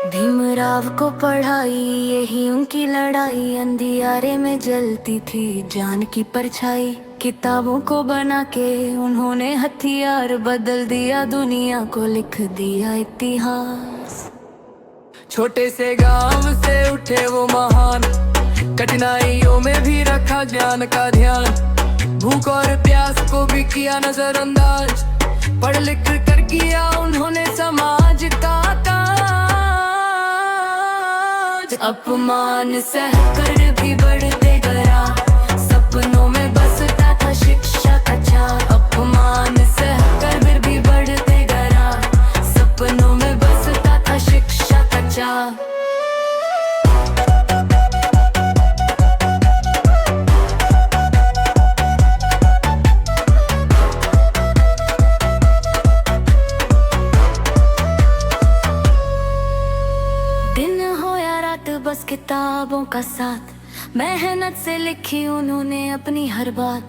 भीमराव को पढ़ाई यही उनकी लड़ाई, अंधियारे में जलती थी जान की परछाई। किताबों को बना के उन्होंने हथियार बदल दिया, दुनिया को लिख दिया इतिहास। छोटे से गांव से उठे वो महान, कठिनाइयों में भी रखा ज्ञान का ध्यान। भूख और प्यास को भी किया नजरअंदाज, पढ़ लिख कर किया उन्होंने समाज का ताज। अपमान सहकर भी बढ़ते गया, सपनों में बसता था शिक्षा का चार। अपमान सहकर भी बढ़ते गया, सपनों में बसता था शिक्षा का चार। बस किताबों का साथ, मेहनत से लिखी उन्होंने अपनी हर बात।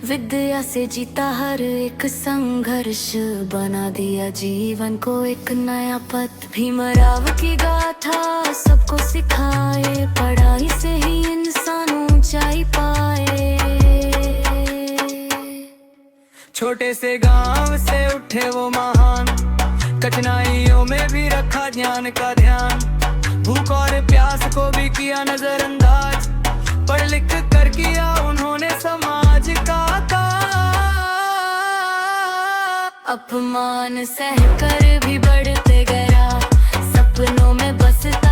विद्या से जीता हर एक संघर्ष, बना दिया जीवन को एक नया पथ। भीमराव की गाथा सबको सिखाए, पढ़ाई से ही इंसान ऊंचाई पाए। छोटे से गांव से उठे वो महान, कठिनाइयों में भी रखा ज्ञान का ध्यान। भूख और प्यास को भी किया नजरअंदाज, पढ़ लिख कर किया उन्होंने समाज का ताज। अपमान सहकर भी बढ़ते गया, सपनों में बसता